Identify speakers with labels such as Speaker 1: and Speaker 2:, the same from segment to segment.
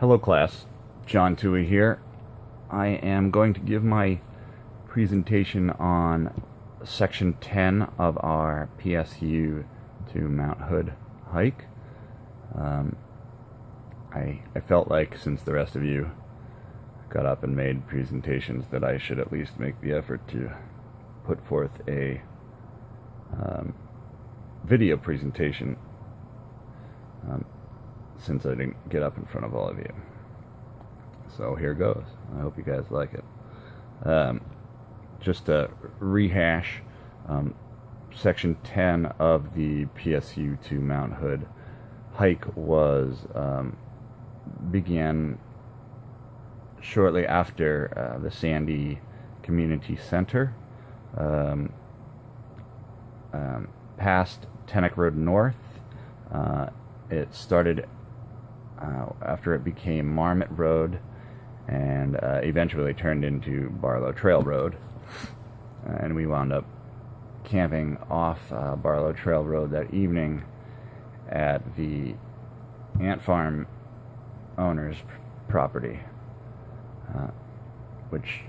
Speaker 1: Hello class, John Tui here. I am going to give my presentation on section 10 of our PSU to Mount Hood hike. I felt like, since the rest of you got up and made presentations, that I should at least make the effort to put forth a video presentation, since I didn't get up in front of all of you. So here goes. I hope you guys like it. Just to rehash, section 10 of the PSU to Mount Hood hike began shortly after the Sandy Community Center, past Tenneck Road North. It started after it became Marmot Road, and eventually turned into Barlow Trail Road, and we wound up camping off Barlow Trail Road that evening at the ant farm owner's property, which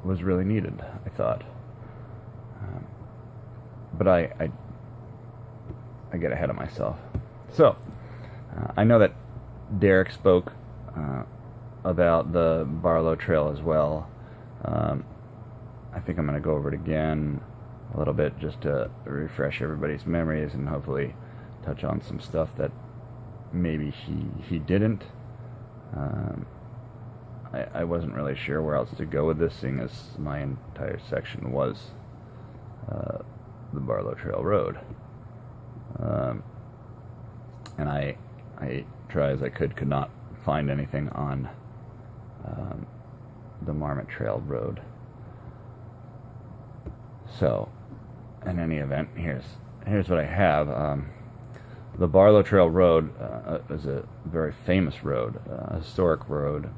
Speaker 1: was really needed, I thought. But I get ahead of myself. So I know that Derek spoke about the Barlow Trail as well. I think I'm going to go over it again a little bit just to refresh everybody's memories and hopefully touch on some stuff that maybe he didn't. I wasn't really sure where else to go with this, seeing as my entire section was the Barlow Trail Road. And I tried as I could not find anything on the Marmot Trail Road. So, in any event, here's what I have. The Barlow Trail Road is a very famous road, a historic road.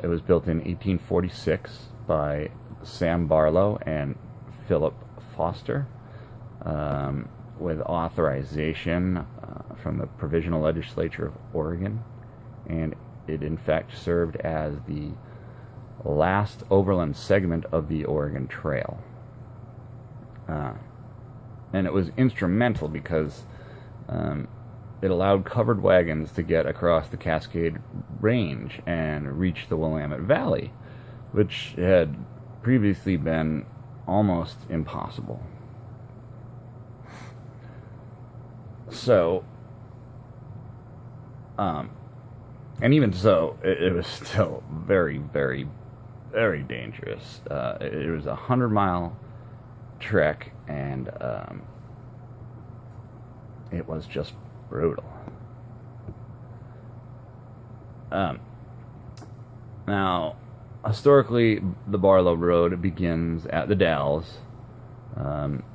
Speaker 1: It was built in 1846 by Sam Barlow and Philip Foster, with authorization from the Provisional Legislature of Oregon, and it in fact served as the last overland segment of the Oregon Trail. And it was instrumental because it allowed covered wagons to get across the Cascade Range and reach the Willamette Valley, which had previously been almost impossible. So, and even so, it was still very, very, very dangerous. It was a 100-mile trek, and it was just brutal. Now, historically, the Barlow Road begins at the Dalles,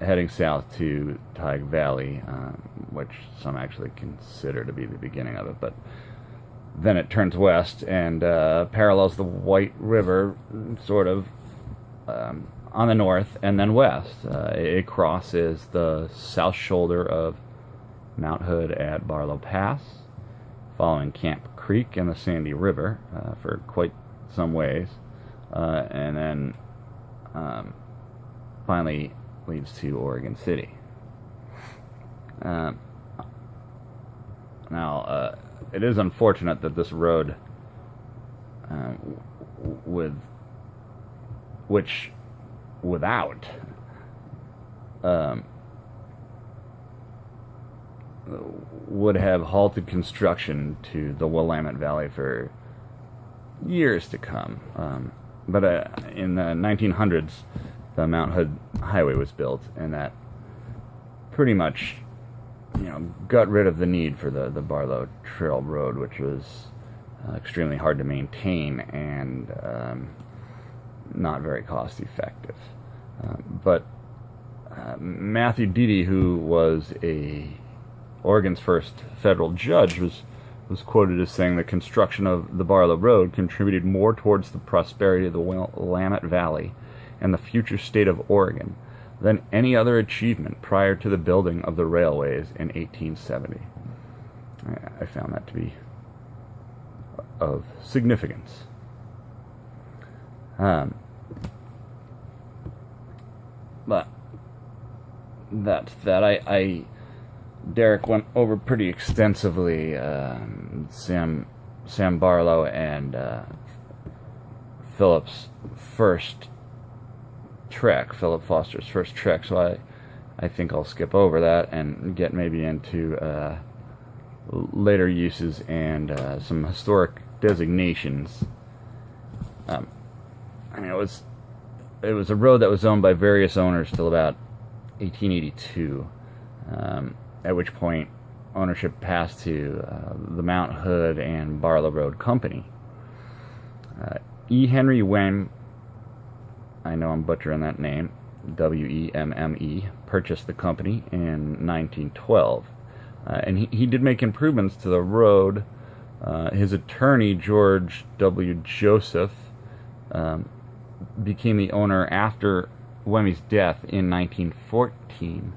Speaker 1: heading south to Tyke Valley, which some actually consider to be the beginning of it, but then it turns west and parallels the White River, sort of, on the north and then west. It crosses the south shoulder of Mount Hood at Barlow Pass, following Camp Creek and the Sandy River for quite some ways, and then finally leads to Oregon City. Now, it is unfortunate that this road, without would have halted construction to the Willamette Valley for years to come. But in the 1900s, the Mount Hood Highway was built, and that pretty much, got rid of the need for the Barlow Trail Road, which was extremely hard to maintain and not very cost effective. But Matthew Deedy, who was Oregon's first federal judge, was quoted as saying the construction of the Barlow Road contributed more towards the prosperity of the Willamette Valley and the future state of Oregon than any other achievement prior to the building of the railways in 1870. I found that to be of significance. But that's that. Derek went over pretty extensively Sam Barlow and Philip Foster's first trek, so I think I'll skip over that and get maybe into later uses and some historic designations. I mean, it was a road that was owned by various owners till about 1882, at which point ownership passed to the Mount Hood and Barlow Road Company. E. Henry Wemme, I know I'm butchering that name, W-E-M-M-E, purchased the company in 1912. And he did make improvements to the road. His attorney, George W. Joseph, became the owner after Wemme's death in 1914.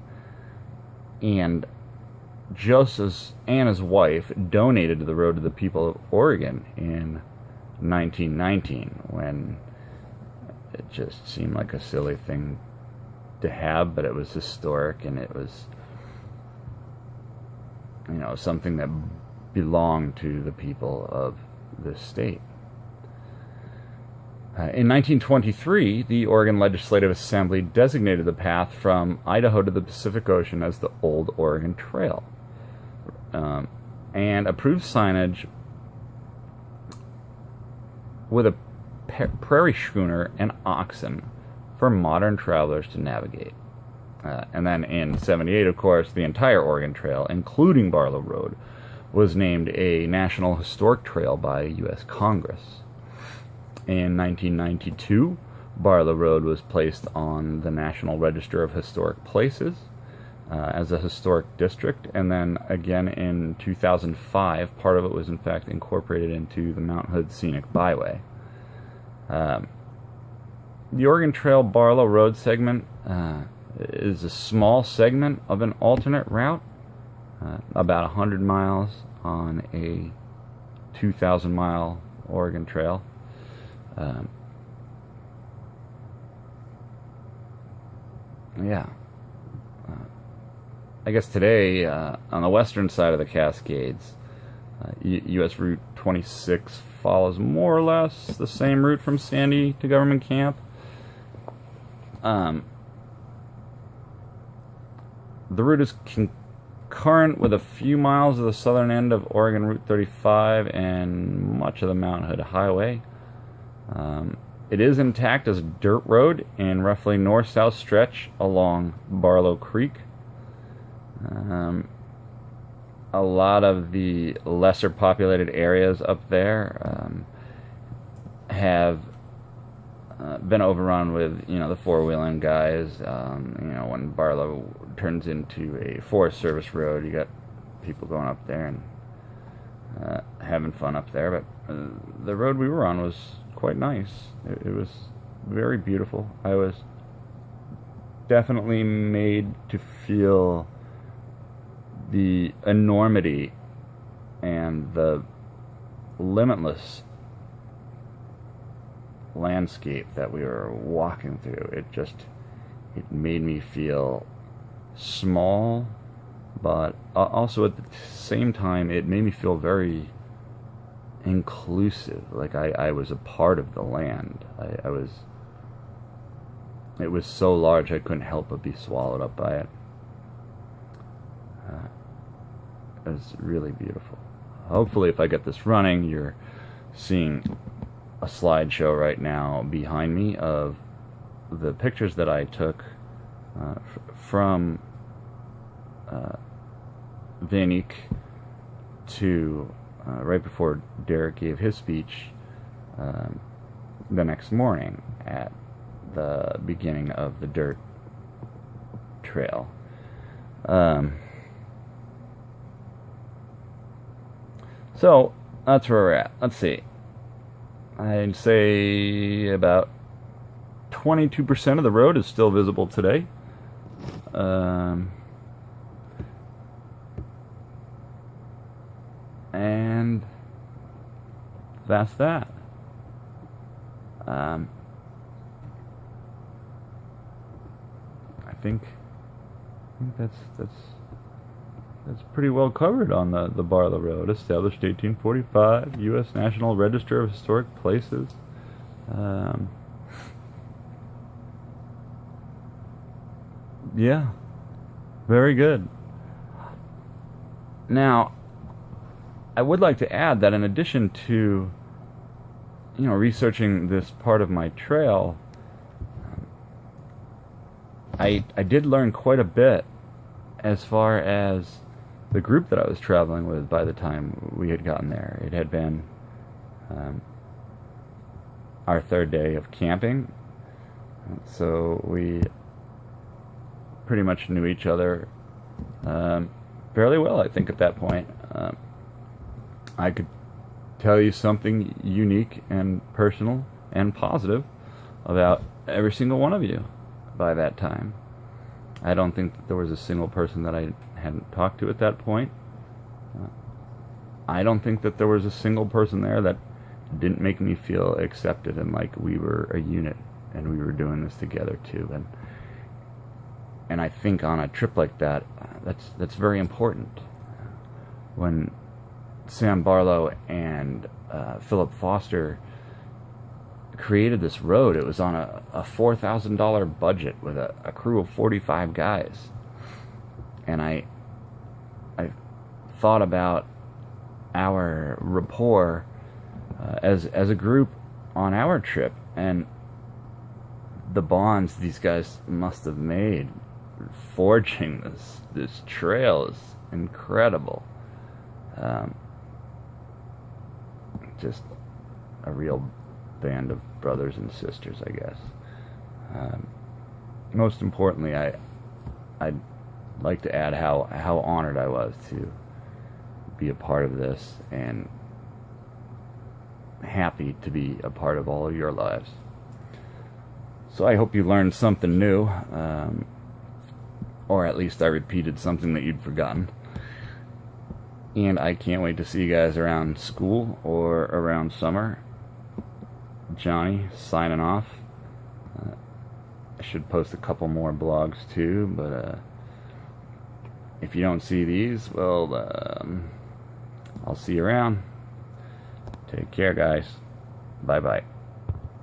Speaker 1: And Joseph and his wife donated the road to the people of Oregon in 1919, when it just seemed like a silly thing to have, but it was historic, and it was, you know, something that belonged to the people of this state. In 1923, the Oregon Legislative Assembly designated the path from Idaho to the Pacific Ocean as the Old Oregon Trail, and approved signage with a prairie schooner and oxen for modern travelers to navigate. And then in 78, of course, the entire Oregon Trail, including Barlow Road, was named a National Historic Trail by U.S. Congress. In 1992, Barlow Road was placed on the National Register of Historic Places as a historic district, and then again in 2005, part of it was in fact incorporated into the Mount Hood Scenic Byway. The Oregon Trail Barlow Road segment is a small segment of an alternate route, about 100 miles on a 2,000-mile Oregon Trail. I guess today, on the western side of the Cascades, U.S. Route 26 follows more or less the same route from Sandy to Government Camp. The route is concurrent with a few miles of the southern end of Oregon Route 35 and much of the Mount Hood Highway. It is intact as a dirt road in roughly north-south stretch along Barlow Creek. A lot of the lesser populated areas up there have been overrun with, you know, the four-wheeling guys. You know, when Barlow turns into a Forest Service road, you got people going up there and having fun up there. But the road we were on was quite nice. It was very beautiful. I was definitely made to feel the enormity and the limitless landscape that we were walking through. It made me feel small, but also at the same time it made me feel very inclusive, like I was a part of the land. It was so large I couldn't help but be swallowed up by it. It was really beautiful. Hopefully, if I get this running, you're seeing a slideshow right now behind me of the pictures that I took from Vanik to right before Derek gave his speech the next morning at the beginning of the dirt trail. So that's where we're at. Let's see. I'd say about 22% of the road is still visible today. And that's that. I think that's pretty well covered on the Barlow Road. Established 1845, U.S. National Register of Historic Places. Yeah, very good. Now, I would like to add that in addition to, researching this part of my trail, I did learn quite a bit as far as the group that I was traveling with by the time we had gotten there. It had been our third day of camping, so we pretty much knew each other fairly well, I think, at that point. I could tell you something unique and personal and positive about every single one of you by that time. I don't think that there was a single person that I hadn't talked to at that point. I don't think that there was a single person there that didn't make me feel accepted and like we were a unit and we were doing this together too. And I think on a trip like that, that's very important. When Sam Barlow and Philip Foster created this road, it was on a $4,000 budget with a crew of 45 guys. And I thought about our rapport as a group on our trip, and the bonds these guys must have made forging this trail is incredible. Just a real band of brothers and sisters, I guess. Most importantly, I'd like to add how honored I was to be a part of this, and happy to be a part of all of your lives. So I hope you learned something new, or at least I repeated something that you'd forgotten. And I can't wait to see you guys around school or around summer. Johnny, signing off. I should post a couple more blogs too, but if you don't see these, well, I'll see you around. Take care, guys. Bye-bye.